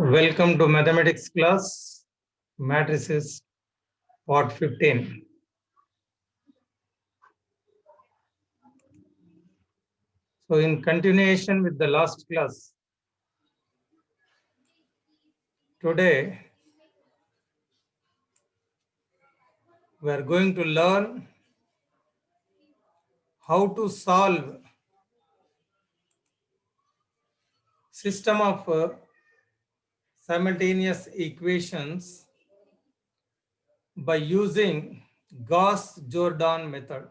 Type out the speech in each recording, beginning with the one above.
Welcome to mathematics class, matrices, part 15. So in continuation with the last class, today we are going to learn how to solve system of simultaneous equations by using Gauss-Jordan method,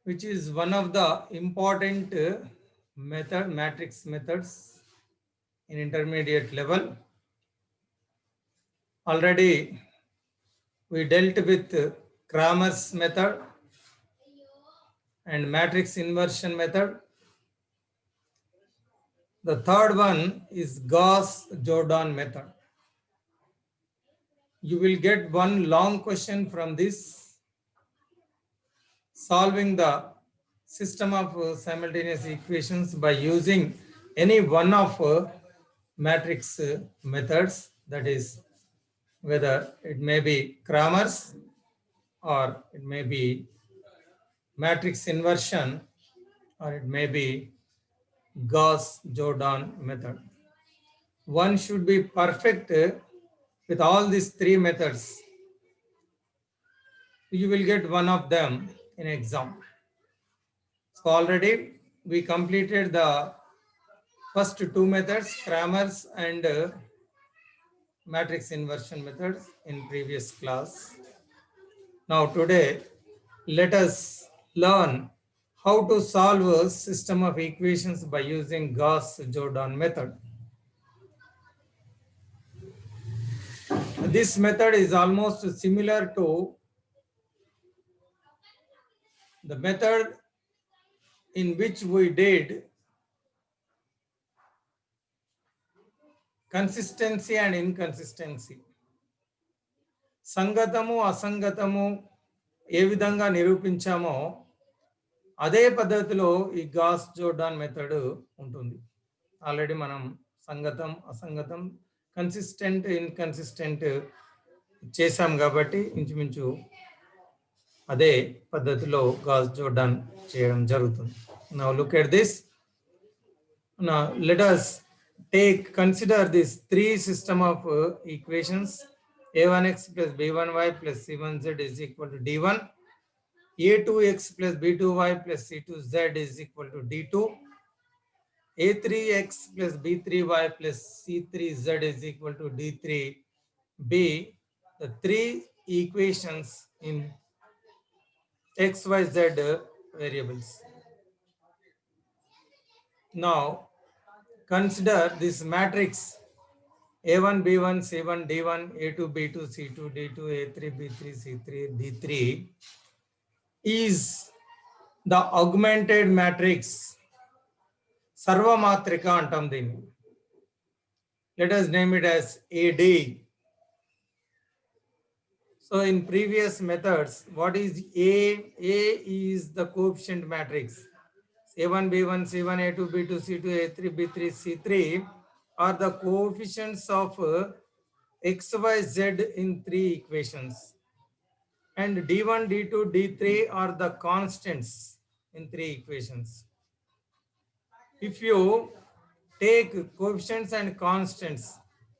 which is one of the important matrix methods in intermediate level. Already we dealt with Cramer's method and matrix inversion method. The third one is Gauss-Jordan method. You will get one long question from this, solving the system of simultaneous equations by using any one of matrix methods, that is whether it may be Cramer's or it may be matrix inversion or it may be Gauss-Jordan method. One should be perfect with all these three methods. You will get one of them in exam. So already we completed the first two methods, Cramer's and matrix inversion methods in previous class. Now today, let us learn how to solve a system of equations by using Gauss-Jordan method. This method is almost similar to the method in which we did consistency and inconsistency. సంగతము అసంగతము ఏ విధంగా నిరూపించామో అదే పద్ధతిలో ఈ gas Jordan method ఉంటుంది. Already మనం సంగతం అసంగతం consistent inconsistent చేసాం కాబట్టి ఇంచుమించు అదే పద్ధతిలో గాస్ జోర్డాన్ చేయడం జరుగుతుంది. Now look at this. Now let us consider this three system of equations. A1x plus b1y plus c1z is equal to d1. A2x plus b2y plus c2z is equal to d2. A3x plus b3y plus c3z is equal to d3b. The three equations in x, y, z variables. Now consider this matrix A1, B1, C1, D1, A2, B2, C2, D2, A3, B3, C3, D3 is the augmented matrix. Sarvamatrika antam dini. Let us name it as AD. So in previous methods, what is A? A is the coefficient matrix. A1, B1, C1, A2, B2, C2, A3, B3, C3 are the coefficients of x, y, z in three equations. And D1, D2, D3 are the constants in three equations. If you take coefficients and constants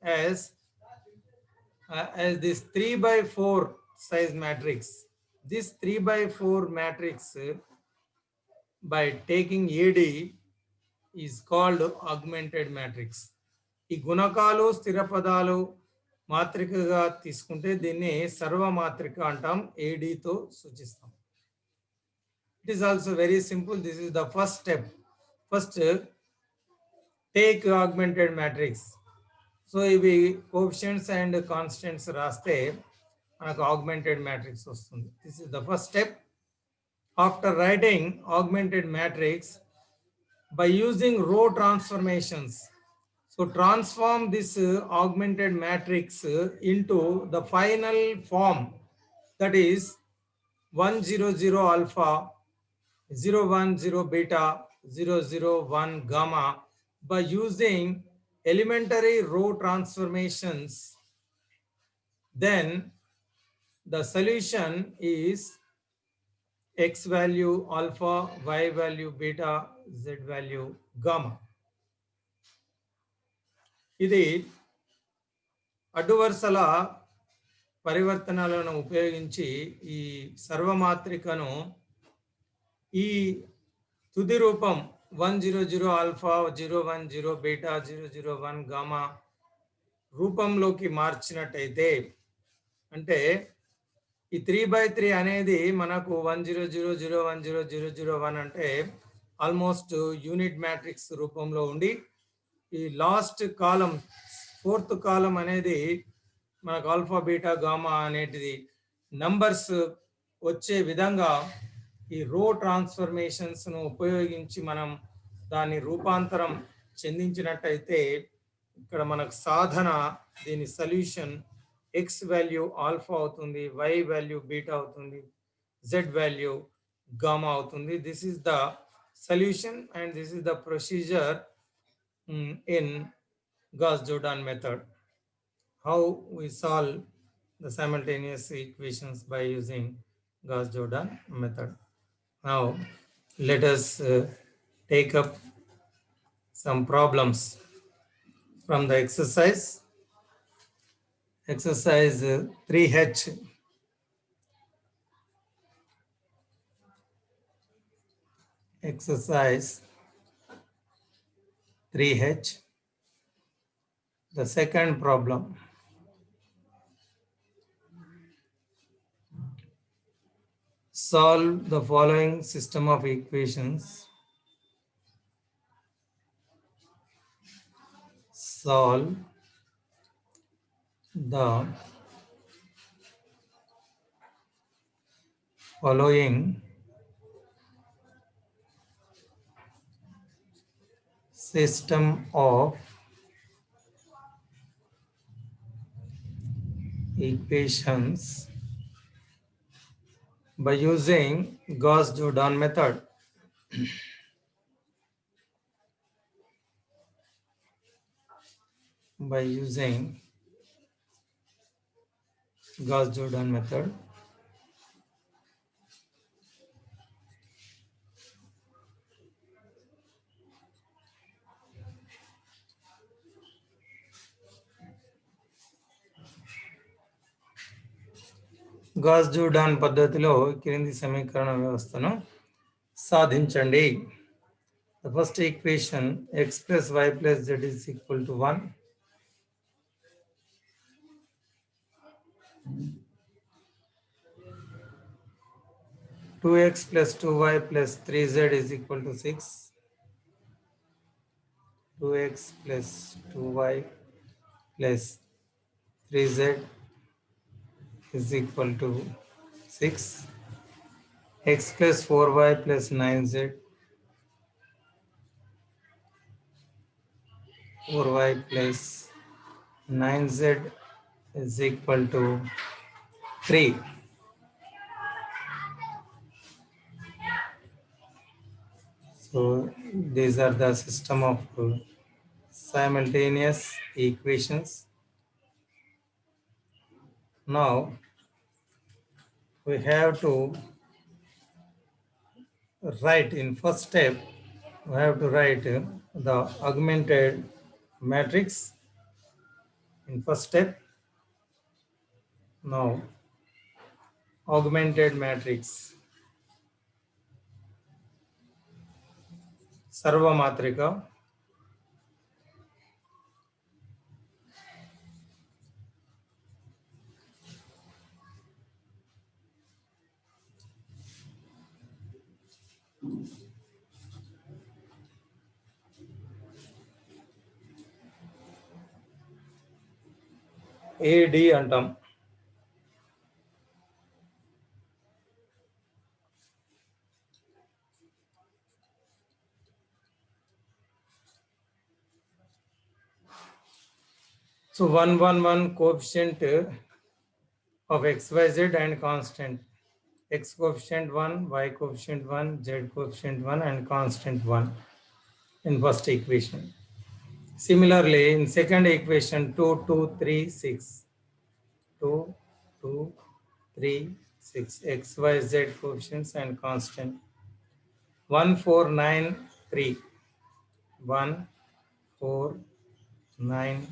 as this 3/4 size matrix, this 3/4 matrix by taking AD is called augmented matrix. ఈ గుణకాలు స్థిర పదాలు మాత్రికగా తీసుకుంటే దీన్ని సర్వమాత్రిక అంటాం, ఏడీతో సూచిస్తాం. It is also very simple. This is the first step. First take augmented matrix. So ఇవి కోఎఫిషియంట్స్ అండ్ కాన్స్టెంట్స్ రాస్తే మనకు ఆగ్మెంటెడ్ మ్యాట్రిక్స్ వస్తుంది. This is the first step. After writing augmented matrix by using row transformations. So transform this augmented matrix into the final form, that is 1 0 0 alpha, 0 1 0 beta, 0 0 1 gamma, by using elementary row transformations, then the solution is x value alpha, y value beta, z value gamma. ఇది అడ్డు వరుసల పరివర్తనాలను ఉపయోగించి ఈ సర్వమాత్రికను ఈ తుది రూపం 100 alpha 010 beta 001 gamma రూపంలోకి మార్చినట్టయితే, అంటే ఈ 3/3 అనేది మనకు 100 అంటే ఆల్మోస్ట్ యూనిట్ మ్యాట్రిక్స్ రూపంలో ఉండి, ఈ లాస్ట్ కాలం ఫోర్త్ కాలం అనేది మనకు ఆల్ఫా బీటా గామా అనేటిది నంబర్స్ వచ్చే విధంగా ఈ రో ట్రాన్స్ఫర్మేషన్స్ ను ఉపయోగించి మనం దాన్ని రూపాంతరం చెందించినట్టయితే, ఇక్కడ మనకు సాధన దీని సొల్యూషన్ ఎక్స్ వాల్యూ ఆల్ఫా అవుతుంది, వై వాల్యూ బీటా అవుతుంది, జెడ్ వాల్యూ గామా అవుతుంది. This is the solution and this is the procedure in Gauss-Jordan method. How we solve the simultaneous equations by using Gauss-Jordan method. Now let us take up some problems from the exercise. Exercise 3H. Exercise 3H. The second problem. Solve the following system of equations. Solve the following system of equations by using Gauss-Jordan method. By using Gauss-Jordan method. Gas-Jordan పద్ధతిలో క్రింది సమీకరణ వ్యవస్థను సాధించండి. The first equation x plus y plus z is equal to 1. Two x plus 2y plus 3z is equal to 6. 2x plus 2y plus 3z is equal to 6. X plus 4y plus 9z. 4y plus 9z is equal to 3. So these are the system of simultaneous equations. Now we have to write in first step, we have to write the augmented matrix in first step. Now augmented matrix sarvamatrika AD అంటాం. So 1, 1, 1 coefficient of XYZ and constant. X coefficient 1, Y coefficient 1, Z coefficient 1 and constant 1 in first equation. Similarly, in second equation, 2, 2, 3, 6. 2, 2, 3, 6. X, Y, Z coefficients and constant. 1, 4, 9, 3. 1, 4, 9,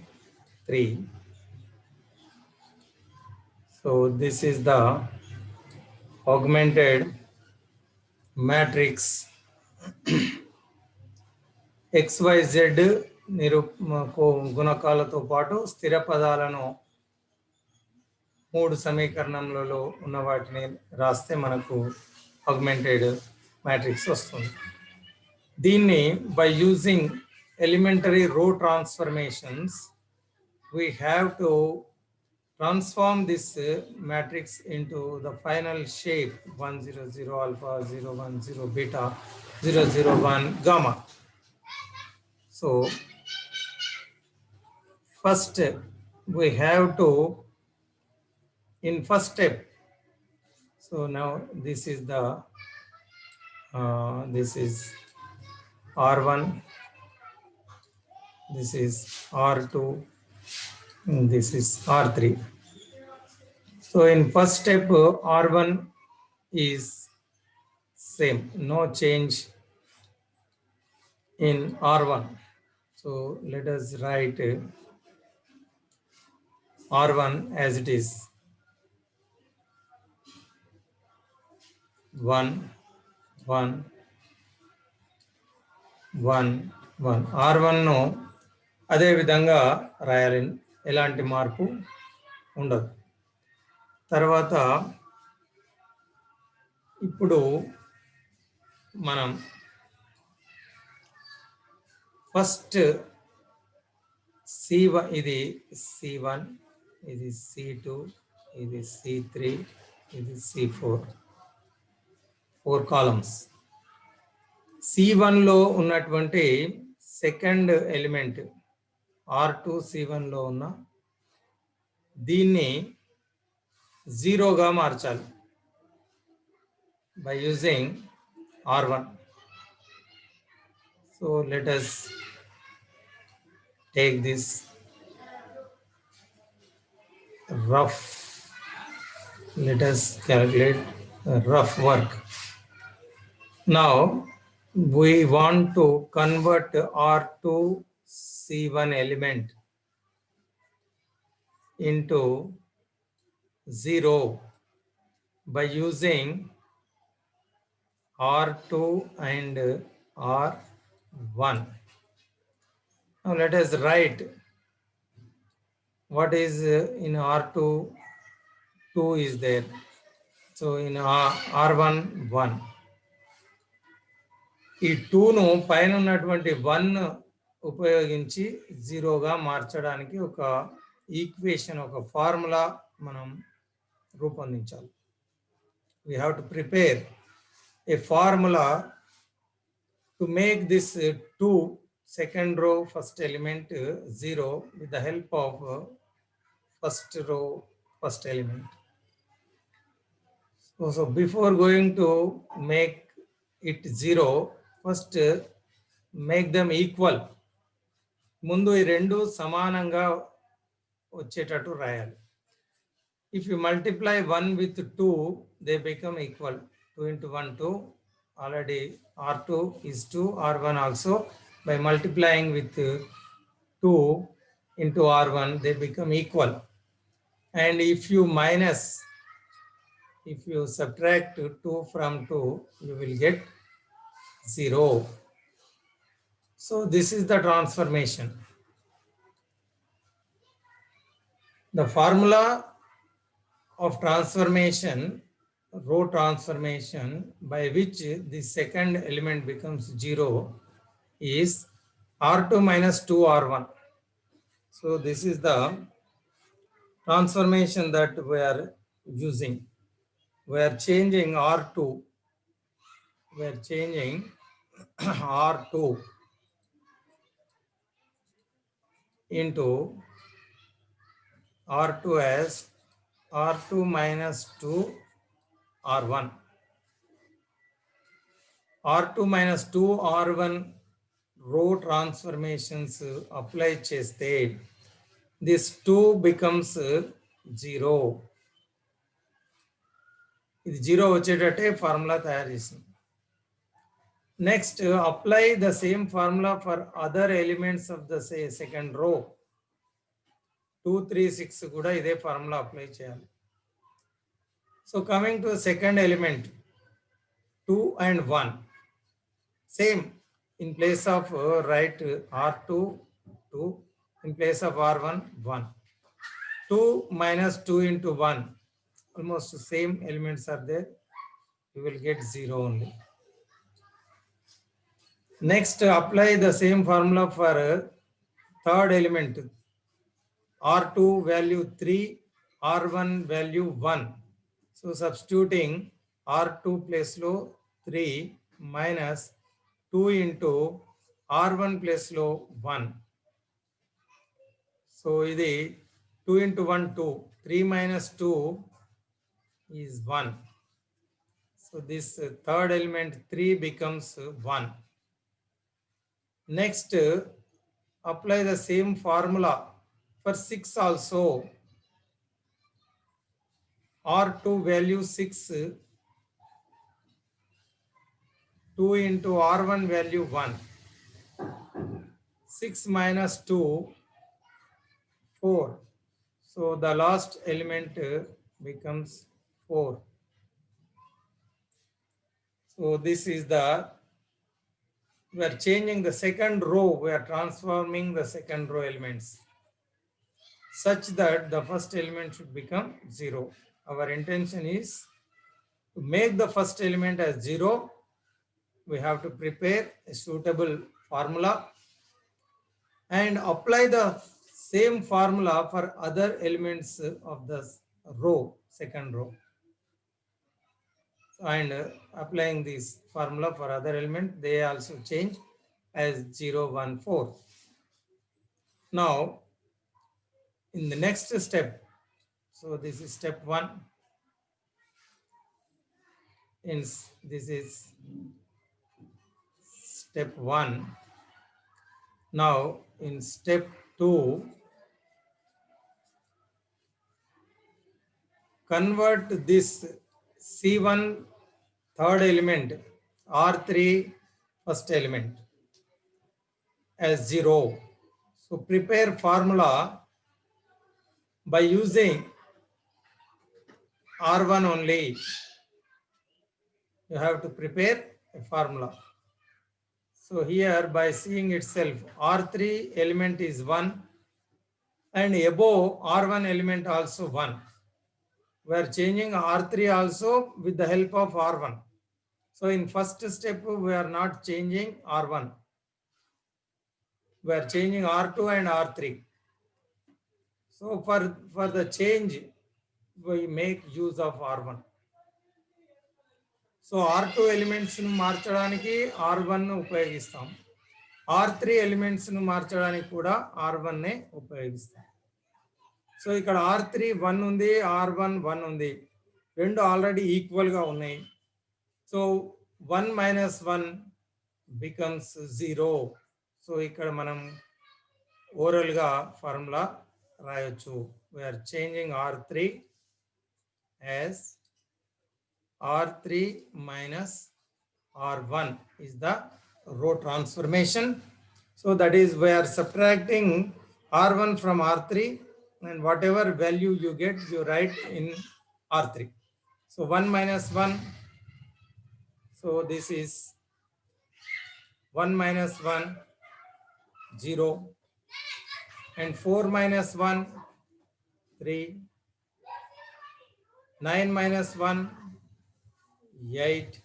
3. So this is the augmented matrix. XYZ గుణకాలతో పాటు స్థిర పదాలను 3 సమీకరణములలో ఉన్న వాటిని రాస్తే మనకు augmented matrix వస్తుంది. దీన్ని by using elementary row transformations we have to transform this matrix into the final shape 100 alpha 010 beta 001 gamma. So first we have to in first step. So now this is the this is R1, this is R2, and this is R3. So in first step R1 is same, no change in R1. So let us write R1 as it is 1, 1, 1, 1. R1 ను అదే విధంగా రాయాలి, ఎలాంటి మార్పు ఉండదు. తర్వాత ఇప్పుడు మనం ఫస్ట్ C1, ఇది C1, ఇది C2, ఇది C3, ఇది C4, 4 కాలమ్స్. C1 లో ఉన్నటువంటి సెకండ్ ఎలిమెంట్ R2 C1 లో ఉన్న దీన్ని 0గా మార్చాలి by using R1. So let us take this rough, let us calculate rough work. Now we want to convert R2 C1 element into 0 by using R2 and R1. Now let us write what is in R2, 2 is there. So in R1, 1. ఈ 2ను పైన ఉన్నటువంటి 1 ఉపయోగించి 0గా మార్చడానికి ఒక equation, ఒక formula మనం రూపొందించాలి. We have to prepare a formula to make this 2 second row first element 0 with the help of first row first element. So before going to make it 0, first make them equal. ముందు ఈ రెండు సమానంగా వచ్చేటట్టు రాయాలి. If you multiply 1 with 2, they become equal. 2 into 1, 2. Already R2 is 2, R1 also. By multiplying with 2 into R1, they become equal. And if you minus, if you subtract 2 from 2, you will get 0. So this is the transformation. The formula of transformation, row transformation, by which the second element becomes 0 is R2 minus 2 R1. So this is the transformation that we are using. We are changing R2. We are changing R2 into R2 as R2 minus 2 R1. R2 minus 2 R1 రో transformations apply చేస్తే this 2 becomes 0. ఇది 0 వచ్చేటట్టే formula తయారు చేసింది. Next apply the same formula for other elements of the second row. 2, 3, 6 కూడా ఇదే formula apply చేయాలి. So coming to second element 2 and 1. Same, in place of write R2, 2, in place of R1, 1. 2 minus 2 into 1, almost the same elements are there. You will get 0 only. Next, apply the same formula for third element. R2 value 3, R1 value 1. So substituting R2 place low 3 minus 2 into R1 place low 1. So ఇది 2 into 1, 2. 3 minus 2 is 1. So this third element 3 becomes 1. Next, apply the same formula for 6 also. R2 value 6, 2 into R1 value 1. 6 minus 2, 4. So the last element becomes 4. So this is we are changing the second row, we are transforming the second row elements such that the first element should become 0. Our intention is to make the first element as 0. We have to prepare a suitable formula and apply the same formula for other elements of the row, second row. And applying this formula for other element, they also change as 0, 1, 4. Now, in the next step, so this is step 1. This is step 1. Now, in step 2, convert this C1 third element, R3 first element as 0. So prepare formula by using R1 only. You have to prepare a formula. So here by seeing itself, R3 element is 1 and above R1 element also 1. We are changing R3 also with the help of R1. So in first step, we are not changing R1. We are changing R2 and R3. So for the change, we make use of R1. So R2 elements ను మార్చడానికి R1 ను ఉపయోగిస్తాం. R3 elements ను మార్చడానికి కూడా R1 నే ఉపయోగిస్తాం. So ఇక్కడ R3 1 ఉంది, R1 1 ఉంది. రెండు ఆల్రెడీ ఈక్వల్ గా ఉన్నాయి. So 1 minus 1 becomes 0. సో ఇక్కడ మనం ఓరల్ గా ఫార్ములా రాయొచ్చు. We are changing R3 as R3 minus R1 is the row transformation. So that is, we are subtracting R1 from R3 and whatever value you get, you write in R3. So 1 minus 1. So this is 1 minus 1, 0. And 4 minus 1, 3. 9 minus 1, 8.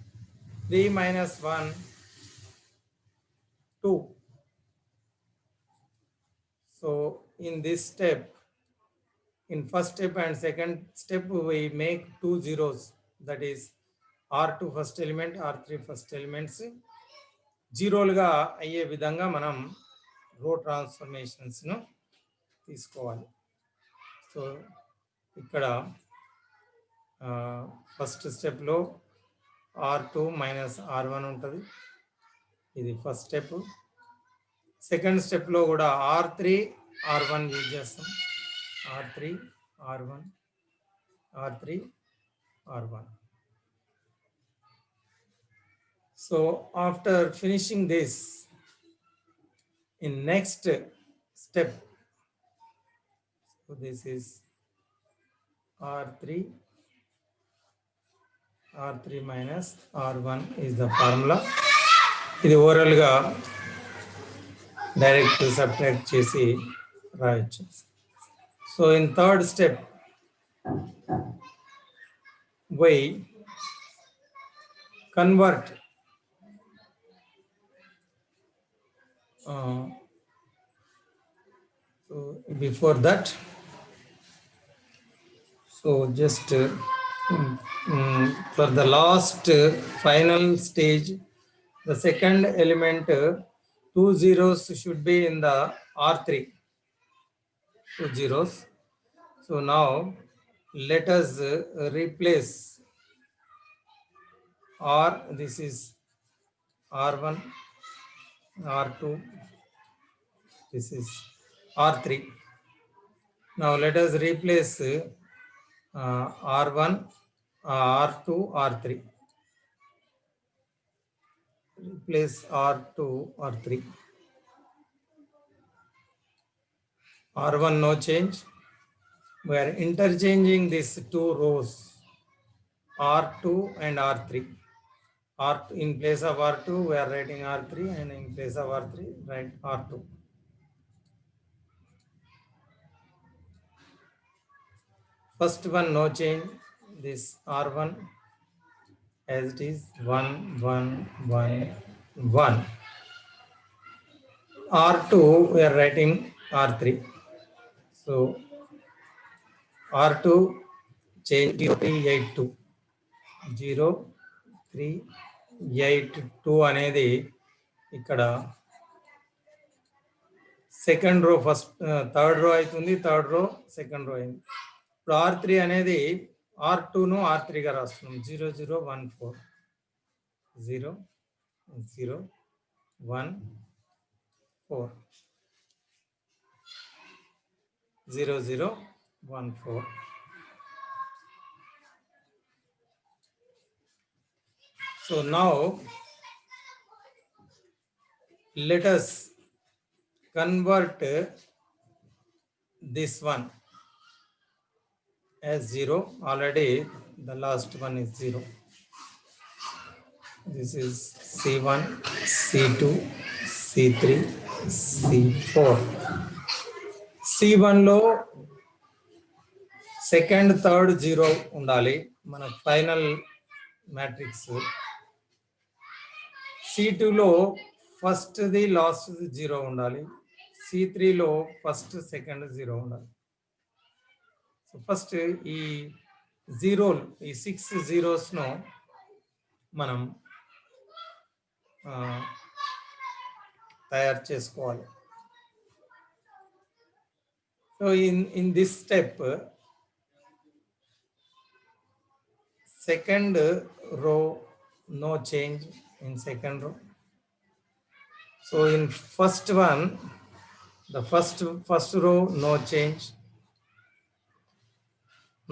3 minus 1, 2. So in this step, in first step and second step, we make 2 zeros. That is R2 first element, R3 first elements. జీరోలుగా అయ్యే విధంగా మనం రో ట్రాన్స్ఫర్మేషన్స్ను తీసుకోవాలి. So ఇక్కడ first స్టెప్లో R2 minus R1 ఉంటుంది. ఇది first step. Second స్టెప్లో కూడా R3 R1 యూజ్ చేస్తాం. R3 R1 R3 R1. So after finishing this, in next step, so this is R3 minus R1 is the formula. ఇది ఓవరాల్గా direct subtract చేసి రాయొచ్చు. So in third step we convert so before that, so just for the last final stage, the second element 2 zeros should be in the R3, 2 zeros. So now let us replace R, this is R1, R2, this is R3. Now let us replace R1, R2, R3. Replace R2, R3. R1 no change. We are interchanging these two rows, R2 and R3. R2 in place of R2, we are writing R3, and in place of R3, write R2. First one no change. This R1 as it is 1 1 1 1. R2 we are writing R3. So R2 change 0382. 0382 అనేది ఇక్కడ second row first third row అవుతుంది, third row second row అయింది. ఇప్పుడు R3 అనేది R2ను R3గా రాస్తున్నాం. 0014 0014 0014. So now let us convert this one as 0. Already the last one is 0. This is C1, C2, C3, C4. C1 లో second third 0 ఉండాలి మన final matrix. C2లో first the last 0 ఉండాలి. C3లో first second 0 ఉండాలి. సో ఫస్ట్ ఈ 0, ఈ 6 zeros మనం తయారు చేసుకోవాలి. So in this step, second row no change in second row. So in first one, the first row no change.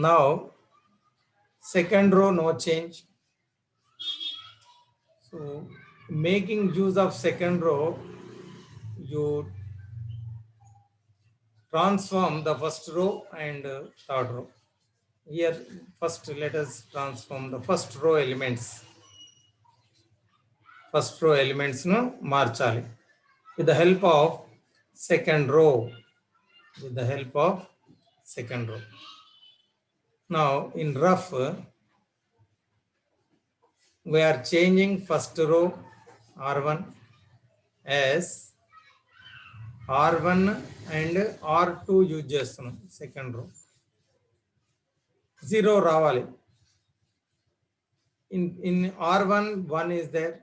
Now second row no change. So making use of second row, you transform the first row and third row. Here first let us transform the first row elements. First row elements nu marchali with the help of second row. With the help of second row. Now in rough, we are changing first row R1 as R1 and R2 use చేస్తున్నాం. Second row 0 రావాలి. In R1 1 is there.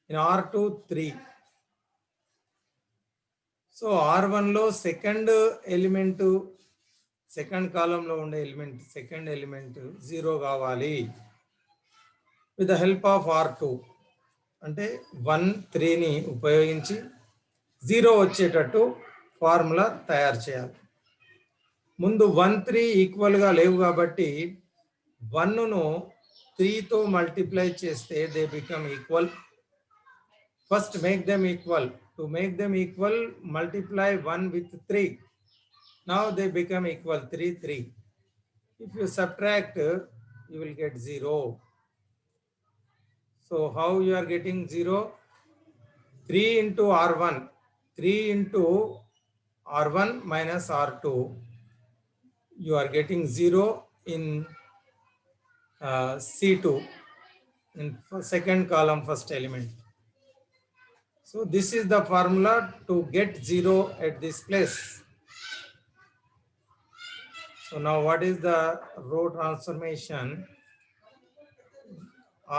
In R2 3. So R1 లో second element, second కాలంలో ఉండే element, second element 0 కావాలి. With the help of R2, అంటే 1 3ని ఉపయోగించి 0 వచ్చేటట్టు formula తయారు చేయాలి. ముందు 1 3 ఈక్వల్గా లేవు కాబట్టి 1ను 3తో మల్టిప్లై చేస్తే they become equal. First make them equal. To make them equal multiply 1 with 3. Now they become equal 3 3. If you subtract, you will get 0. So how you are getting 0? 3 into R1. 3 into R1 minus R2. You are getting 0 in C2, in second column, first element. So this is the formula to get 0 at this place. So now what is the row transformation?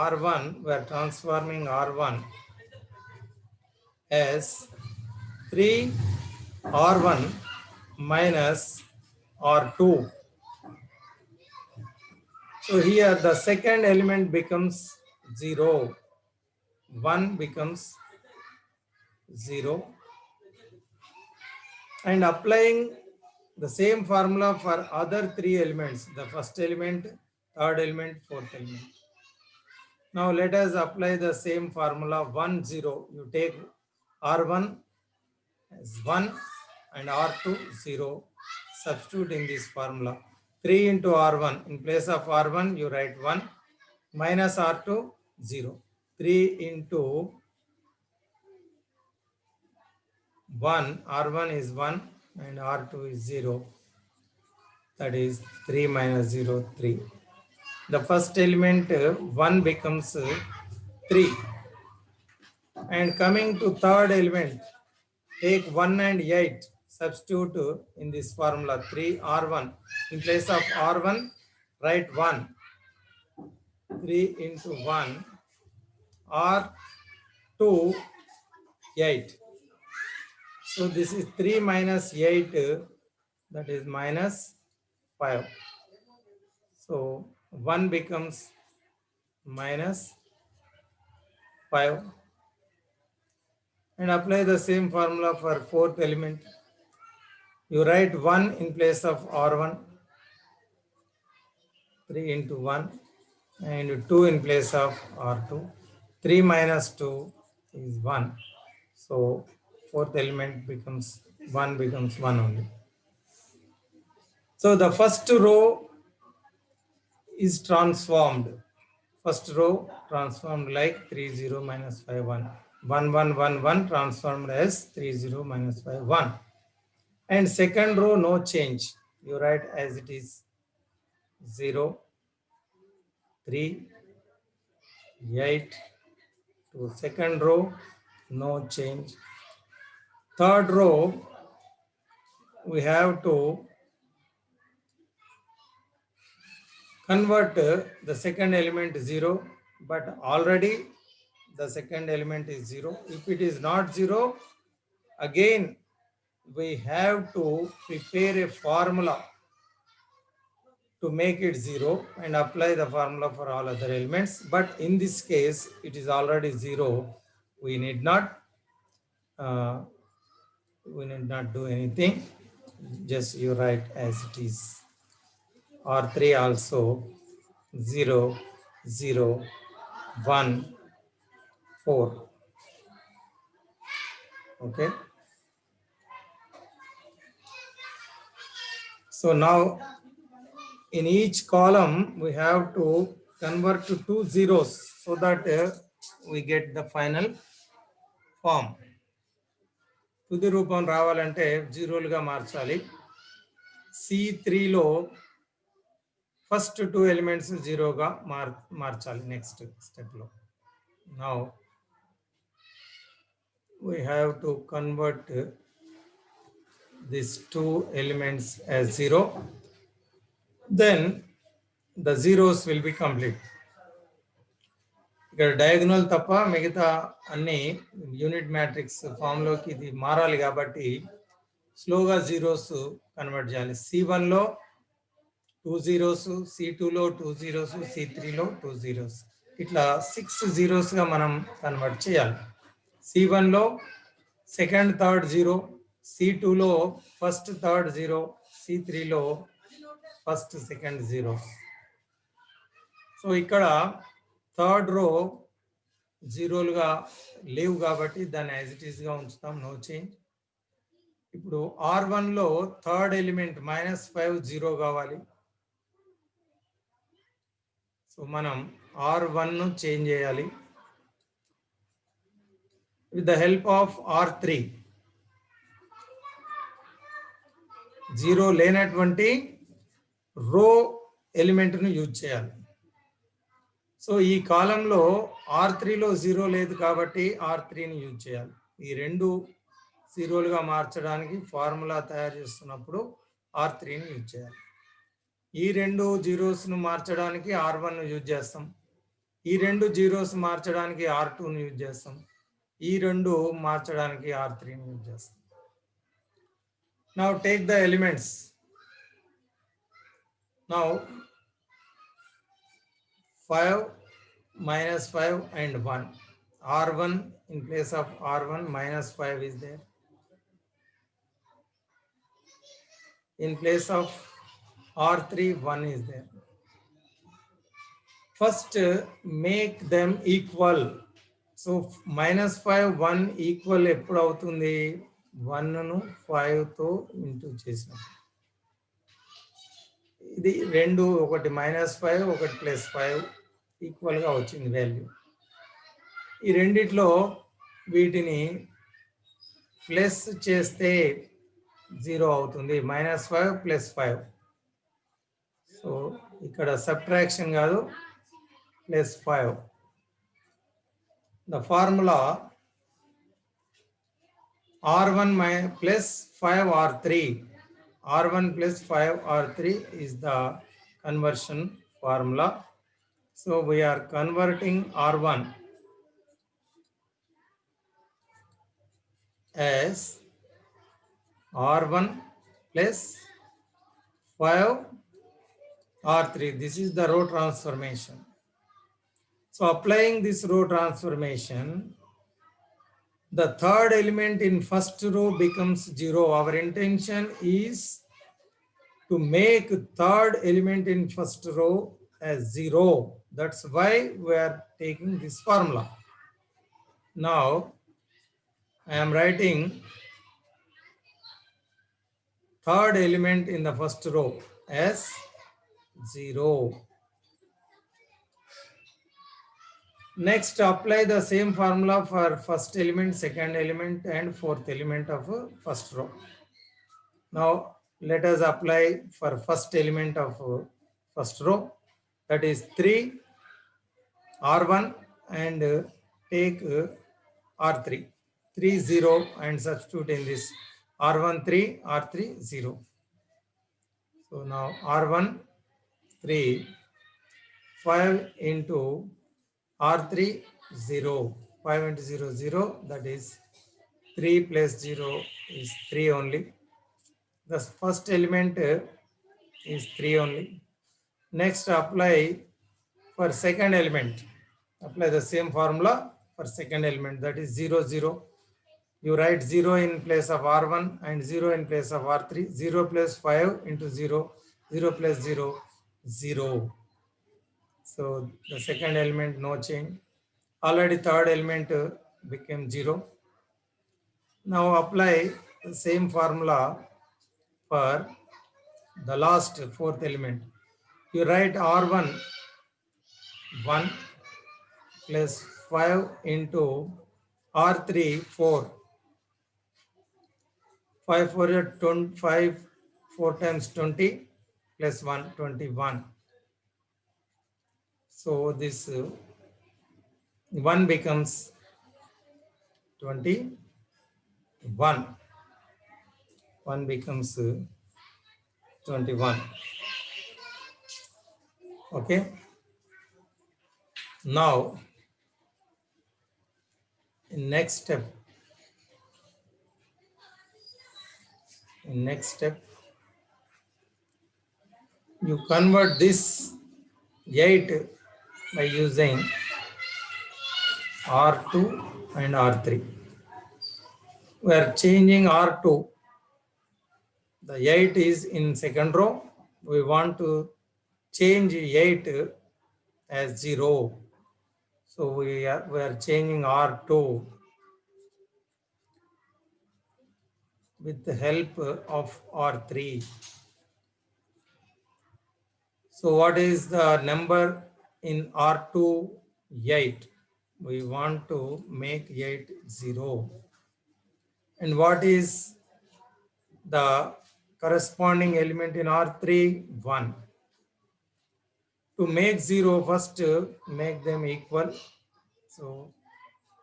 R1, we are transforming R1 as 3 R1 minus R2. So here the second element becomes 0. 1 becomes 0. And applying the same formula for other 3 elements, the first element, third element, fourth element. Now let us apply the same formula 1 0. You take R1 as 1 and R2 0. Substitute in this formula. 3 into R1. In place of R1 you write 1 minus R2 0. 3 into 1, R1 is 1 and R2 is 0. That is 3 minus 0, 3. The first element 1 becomes 3. And coming to third element, take 1 and 8. Substitute in this formula 3 R1. In place of R1, write 1. 3 into 1 R2 8. So this is 3 minus 8, that is minus 5. So 1 becomes minus 5. And apply the same formula for fourth element. You write 1 in place of R1. 3 into 1 and 2 in place of R2. 3 minus 2 is 1. So fourth element becomes 1 only. So the first row is transformed. First row transformed like 3 0 minus 5 1. 1 1 1 1 transformed as 3 0 minus 5 1. And second row no change. You write as it is 0 3 8. To second row no change. Third row we have to convert the second element 0, but already the second element is 0. If it is not 0, again we have to prepare a formula to make it 0 and apply the formula for all other elements. But in this case, it is already 0. We need not do anything. Just you write as it is. R3 also 0 0 1 4. Okay. So now in each column we have to convert to 2 zeros so that we get the final form. తుది రూపం రావాలంటే జీరోలుగా మార్చాలి. C3లో first 2 elements జీరోగా మార్చాలి next స్టెప్లో. Now we have to convert these 2 elements as 0. Then the zeros will be complete. ఇక్కడ diagonal తప్ప మిగతా అన్ని యూనిట్ మ్యాట్రిక్స్ ఫామ్లోకి ఇది మారాలి కాబట్టి స్లోగా జీరోస్ కన్వర్ట్ చేయాలి. C1లో 2 zeros, C2లో 2 zeros, C3లో 2 zeros. ఇట్లా 6 zeros గా మనం కన్వర్ట్ చేయాలి. C1లో సెకండ్ థర్డ్ జీరో, C2లో ఫస్ట్ థర్డ్ జీరో, C3లో ఫస్ట్ సెకండ్ జీరో. సో ఇక్కడ థర్డ్ రో జీరోలుగా లేవు కాబట్టి దాన్ని యాజ్ ఇట్ ఈస్గా ఉంచుతాం, నో చేంజ్. ఇప్పుడు R1లో థర్డ్ ఎలిమెంట్ -5 జీరో కావాలి. సో మనం R1 చేంజ్ చేయాలి with the help of R3. Zero లేనటువంటి రో ఎలిమెంట్ను యూజ్ చేయాలి. సో ఈ కాలంలో R3లో జీరో లేదు కాబట్టి R3ని యూజ్ చేయాలి. ఈ రెండు జీరోలుగా మార్చడానికి ఫార్ములా తయారు చేస్తున్నప్పుడు R3ని యూజ్ చేయాలి. ఈ రెండు జీరోస్ను మార్చడానికి R1ను యూజ్ చేస్తాం. ఈ రెండు జీరోస్ మార్చడానికి R2ను యూజ్ చేస్తాం. ఈ రెండు మార్చడానికి R3ని యూజ్ చేస్తాం. Now take the elements. Now 5 -5 and 1. R1 in place of R1 -5 is there. In place of R3 1 is there. First make them equal. So -5 1 equal ఎప్పుడు అవుతుంది? 1ను 5తో ఇంటూ చేసినప్పుడు. ఇది రెండు, ఒకటి -5 ఒకటి +5 ఈక్వల్గా వచ్చింది వాల్యూ. ఈ రెండిట్లో వీటిని ప్లస్ చేస్తే 0 అవుతుంది. -5 + 5. సో ఇక్కడ సబ్ట్రాక్షన్ కాదు, +5. The formula R1 plus 5 R3. R1 plus 5 R3 is the conversion formula. So we are converting R1 as R1 plus 5 R3. This is the row transformation. So applying this row transformation, the third element in first row becomes 0. Our intention is to make third element in first row as 0. That's why we are taking this formula. Now I am writing third element in the first row as 0. Next, apply the same formula for first element, second element, and fourth element of first row. Now, let us apply for first element of first row, that is 3 R1, and take R3. 3 0 and substitute in this R1 3, R3 0. So now R1 3, 5 into R3 0, 5 into 0 0, that is 3 plus 0 is 3 only. The first element is 3 only. Next, apply for second element. Apply the same formula for second element, that is 0 0. You write 0 in place of R1 and 0 in place of R3. 0 plus 5 into 0, 0 plus 0, 0. So the second element, no change. Already third element became 0. Now apply the same formula for the last fourth element. You write R1 1 plus 5 into R3 4. 5 4 25, 4 times 20 plus 1, 21. So this 1 becomes 21. 1 becomes 21. Okay. Now, in next step, you convert this 8 by using R2 and R3. We are changing R2. The 8 is in second row. We want to change 8 as 0. So we are changing R2 with the help of R3. So what is the number in R2? 8. We want to make 8 0. And what is the corresponding element in R3? 1. To make 0, first make them equal. So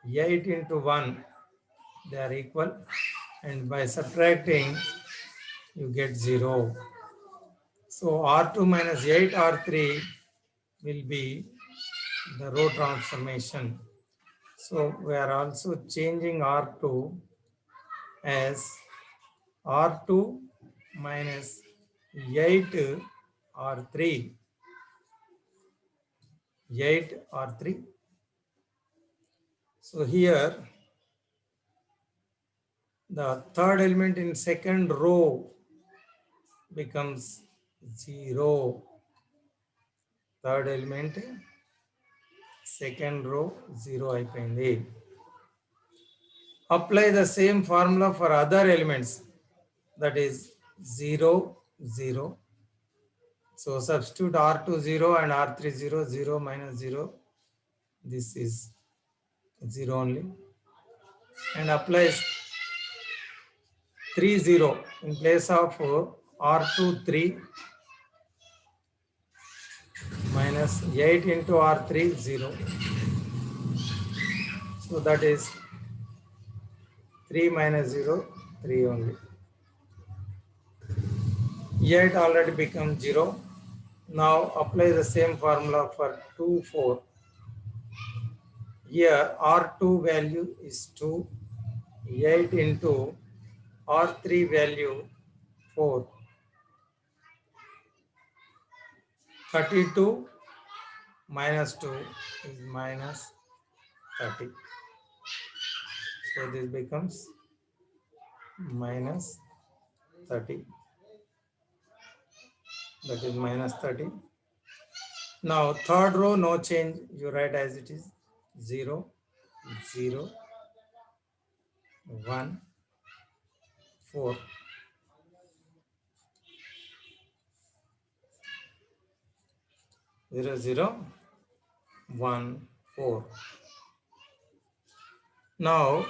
8 into 1, they are equal. And by subtracting, you get 0. So R2 minus 8 R3 will be the row transformation. So we are also changing R2 as R2 minus 8 R3. 8 R3. So here the third element in second row becomes 0. Third element second row 0 అయిపోయింది. Apply the same formula for other elements, that is 0 0. So substitute R2 0 and R3 0. 0 minus 0, this is 0 only, and apply 3 0 in place of R2 3 minus 8 into R3 0. So that is 3 minus 0, 3 only. 8 already becomes 0. Now apply the same formula for 2 4. Here R2 value is 2. 8 into R3 value 4. 32 minus 2 is minus 30. So this becomes minus 30. That is minus 30. Now third row, no change. You write as it is. 0 0 1 4. 0 0 1 4. Now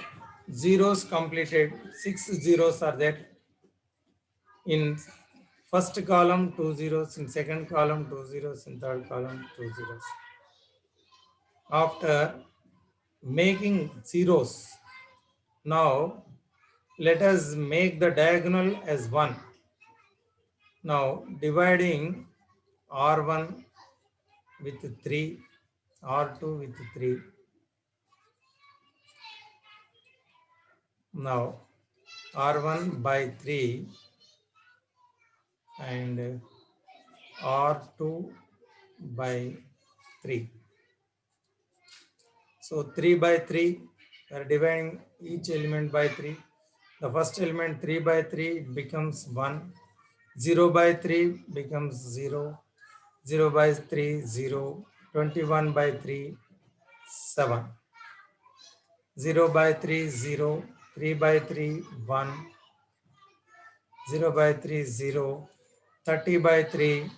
zeros completed. 6 zeros are there. In first column 2 zeros, in second column 2 zeros, in third column 2 zeros. After making zeros, now let us make the diagonal as 1. Now dividing R1 with 3, R2 with 3. Now R1 by 3 and R2 by 3. So 3 by 3, we are dividing each element by 3. The first element 3 by 3 becomes 1. 0 by 3 becomes 0. 0 by 3, 0. 21 by 3, 7. 0 by 3, 0. 3 by 3, 1. 0 by 3, 0. 30 by 3,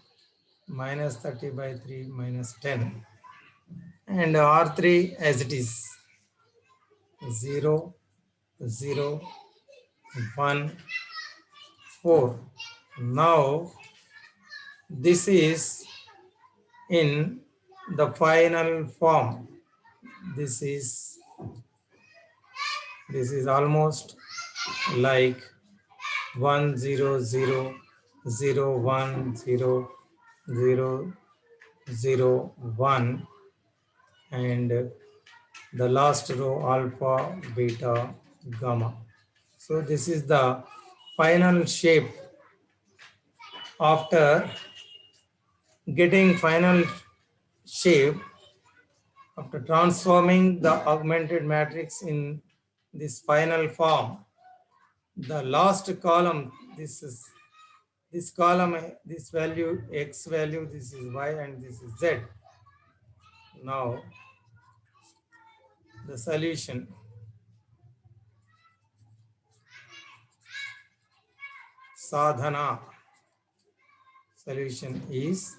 minus 30 by 3, minus 10. And R3 as it is. 0, 0, 1, 4. Now this is in the final form. This is almost like 1 0 0 0 1 0 0 0 1, and the last row alpha beta gamma. So this is the final shape. After getting final shape, After transforming the augmented matrix in this final form, the last column, this column, this value, x value, this is y and this is z. Now, the solution. Sadhana solution is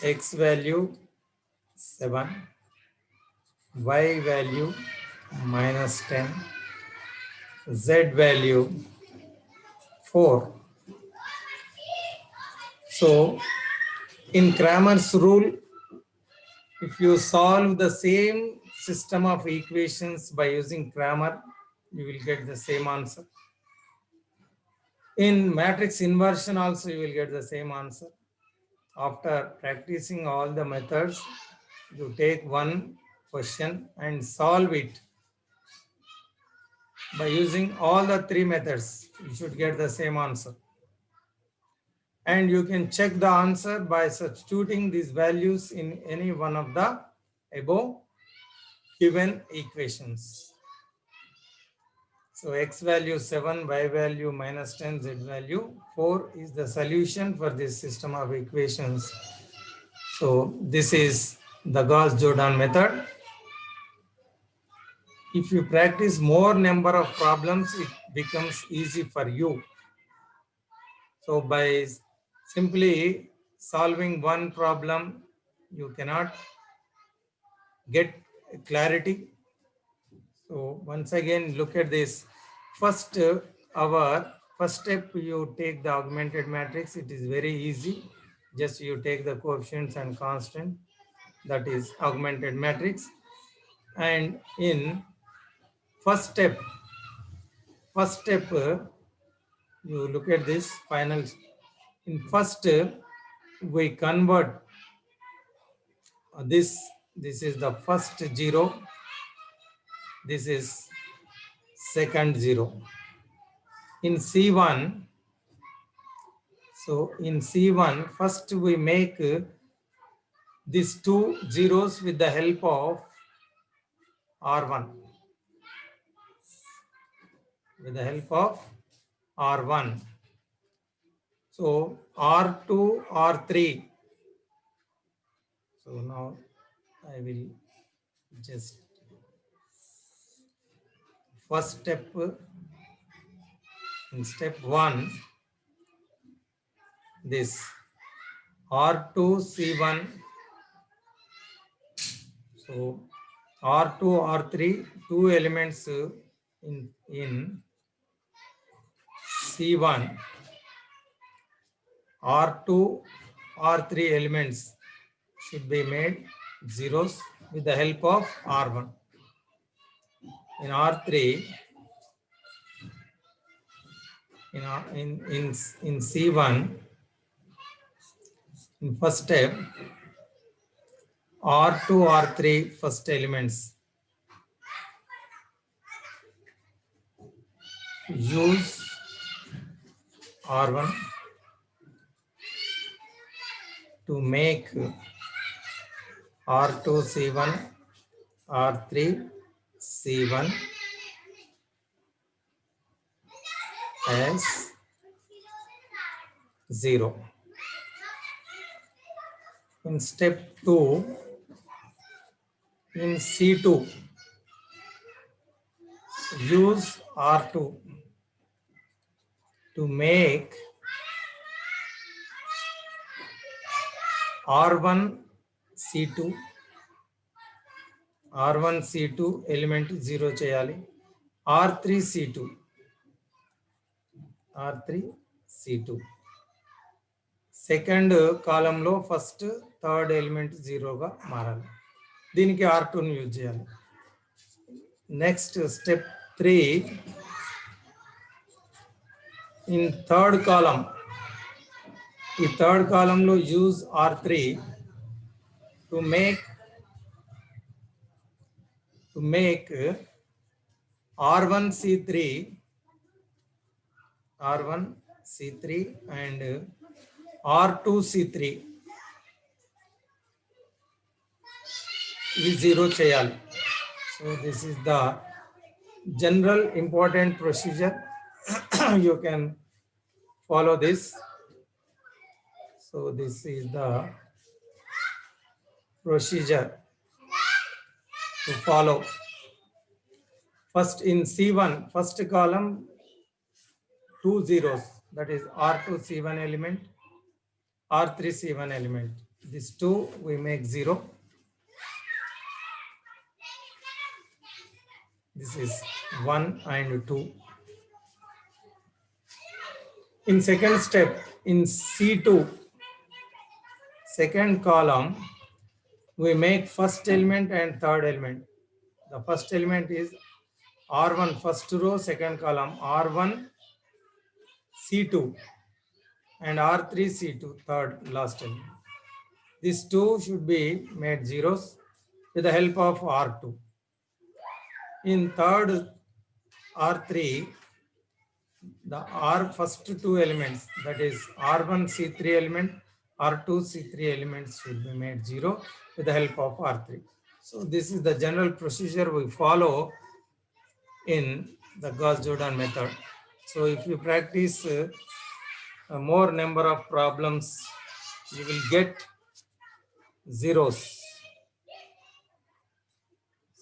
x value 7, y value -10, z value 4. So in Cramer's rule, if you solve the same system of equations by using Cramer, you will get the same answer. In matrix inversion also, you will get the same answer. After practicing all the methods, you take one question and solve it by using all the three methods. You should get the same answer. And you can check the answer by substituting these values in any one of the above given equations. So x value 7, y value -10, z value 4 is the solution for this system of equations. So this is the Gauss-Jordan method. If you practice more number of problems, it becomes easy for you. So by simply solving one problem, you cannot get clarity. So once again, look at this. First, our first step, you take the augmented matrix. It is very easy. Just you take the coefficients and constant. That is augmented matrix. And in first step, you look at this final. In first, we convert this. This is the first 0. This is second 0. In C1, so in C1, first we make these two zeros with the help of R1. With the help of R1. So R2, R3. So now I will just first step, in step 1, this R2, C1. So R2, R3, two elements in C1. R2, R3 elements should be made zeros with the help of R1. In R3, in C1, in first step, R2, R3 first elements. Use R1 to make R2 C1, R3 C1 as 0. In step 2, in C2, use R2 to make R1 C2, R1 C2 element 0 cheyali, R3 C2, R3 C2. Second column lo first third element 0 ga marali. దీనికి R2 ని use చేయాలి. Next step 3, in third column, ఈ third column లో use R3 to make R1 C3 and R2C3 ఈ zero చేయాలి. So this is the general important procedure. You can follow this. So this is the procedure to follow. First in C1, first column, 2 zeros, that is R2 C1 element, R3 C1 element. These two we make 0. This is 1 and 2. In second step, in C2, second column, we make first element and third element. The first element is R1 first row, second column R1 C2 and R3 C2 third last element. These two should be made zeros with the help of R2. In third R3, the R first two elements, that is R1 C3 element, R2 C3 elements should be made 0 with the help of R3. So this is the general procedure we follow in the Gauss-Jordan method. So if you practice a more number of problems, you will get zeros.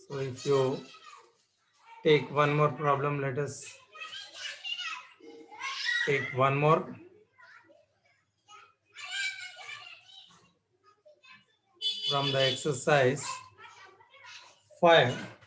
So if you take one more problem, let us take one more. From the exercise 5.